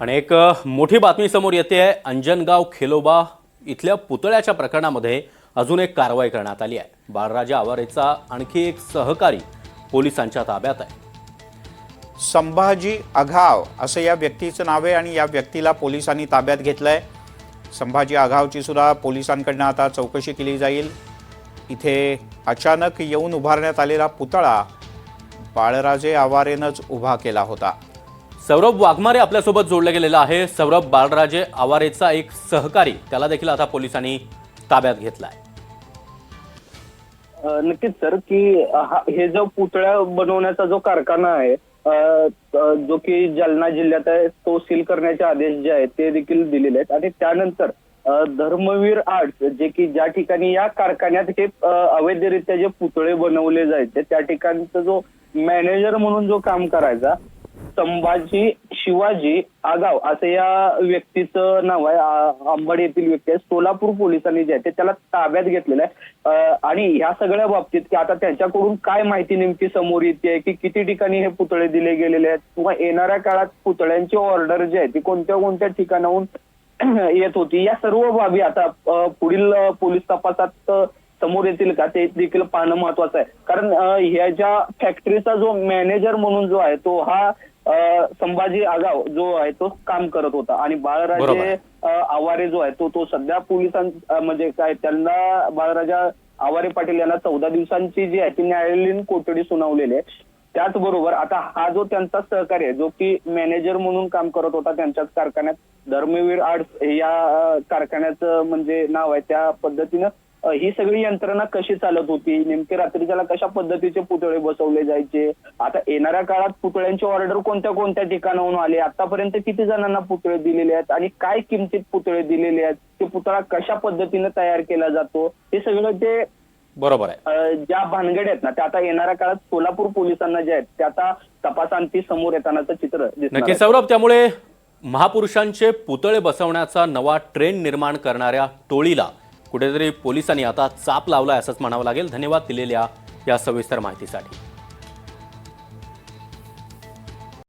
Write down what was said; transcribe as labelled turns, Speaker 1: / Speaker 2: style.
Speaker 1: आणि एक मोठी बातमी समोर येते आहे। अंजनगाव खेलोबा इथल्या पुतळ्याच्या प्रकरणामध्ये अजून एक कारवाई करण्यात आली आहे। बाळराजा आवारेचा आणखी एक सहकारी पोलिसांच्या ताब्यात आहे।
Speaker 2: संभाजी आघाव असं या व्यक्तीचं नाव आहे आणि या व्यक्तीला पोलिसांनी ताब्यात घेतलंय। संभाजी आघावची सुद्धा पोलिसांकडून आता चौकशी केली जाईल। इथे अचानक येऊन उभारण्यात आलेला पुतळा बाळराजे आवारेनंच उभा केला होता।
Speaker 1: सौरभ वाघमारे आपल्यासोबत जोडले गेलेला आहे। सौरभ, बाळराजे आवारेचा एक सहकारी त्याला देखील आता पोलिसांनी ताब्यात घेतलाय।
Speaker 3: नक्कीच सर, की हे जो पुतळा बनवण्याचा जो कारखाना आहे जो की जालना जिल्ह्यात आहे, तो सील करण्याचे आदेश जे आहेत ते देखील दिलेले आहेत। आणि त्यानंतर धर्मवीर आर्ट्स जे की ज्या ठिकाणी या कारखान्यात हे अवैधरित्या जे पुतळे बनवले जायचे त्या ठिकाणचा जो मॅनेजर म्हणून जो काम करायचा संभाजी शिवाजी आगाव असं या व्यक्तीचं नाव आहे। अंबड येथील व्यक्ती आहे। सोलापूर पोलिसांनी जे आहे ते त्याला ताब्यात घेतलेलं आहे। आणि ह्या सगळ्या बाबतीत की आता त्यांच्याकडून काय माहिती नेमकी समोर येते की किती ठिकाणी हे पुतळे दिले गेलेले आहेत किंवा येणाऱ्या काळात पुतळ्यांची ऑर्डर जी आहे ती कोणत्या कोणत्या ठिकाणाहून येत होती, या सर्व बाबी आता पुढील पोलीस तपासात समोर येतील का ते देखील पाहणं महत्वाचं आहे। कारण ह्याच्या फॅक्टरीचा जो मॅनेजर म्हणून जो आहे तो हा संभाजी आगाव जो आहे तो काम करत होता। आणि बाळराजे आवारे जो आहे तो सध्या पोलिसां म्हणजे काय त्यांना बाळराजा आवारे पाटील यांना 14 दिवसांची जी आहे ती न्यायालयीन कोठडी सुनावलेली आहे। त्याचबरोबर आता हा जो त्यांचा सहकारी आहे जो की मॅनेजर म्हणून काम करत होता त्यांच्याच कारखान्यात, धर्मवीर आर्ट्स या कारखान्याचं म्हणजे नाव आहे, त्या पद्धतीनं ही सगळी यंत्रणा कशी चालत होती, नेमके रात्रीच्याला कशा पद्धतीचे पुतळे बसवले जायचे, आता येणाऱ्या काळात पुतळ्यांची ऑर्डर कोणत्या कोणत्या ठिकाणाहून आले, आतापर्यंत किती जणांना पुतळे दिलेले आहेत आणि काय किमतीत पुतळे दिलेले आहेत, ते पुतळा कशा पद्धतीने तयार केला जातो, हे सगळं ते
Speaker 1: बरोबर आहे।
Speaker 3: ज्या भानगड आहेत ना त्या आता येणाऱ्या काळात सोलापूर पोलिसांना जे आहेत त्या आता तपासांती समोर येतानाचं चित्र दिसणार
Speaker 1: नक्की सौरभ, त्यामुळे महापुरुषांचे पुतळे बसवण्याचा नवा ट्रेंड निर्माण करणाऱ्या टोळीला कुठेतरी पोलिसांनी आता चाप लावलाय असंच म्हणावं लागेल। धन्यवाद दिलेल्या या सविस्तर माहितीसाठी।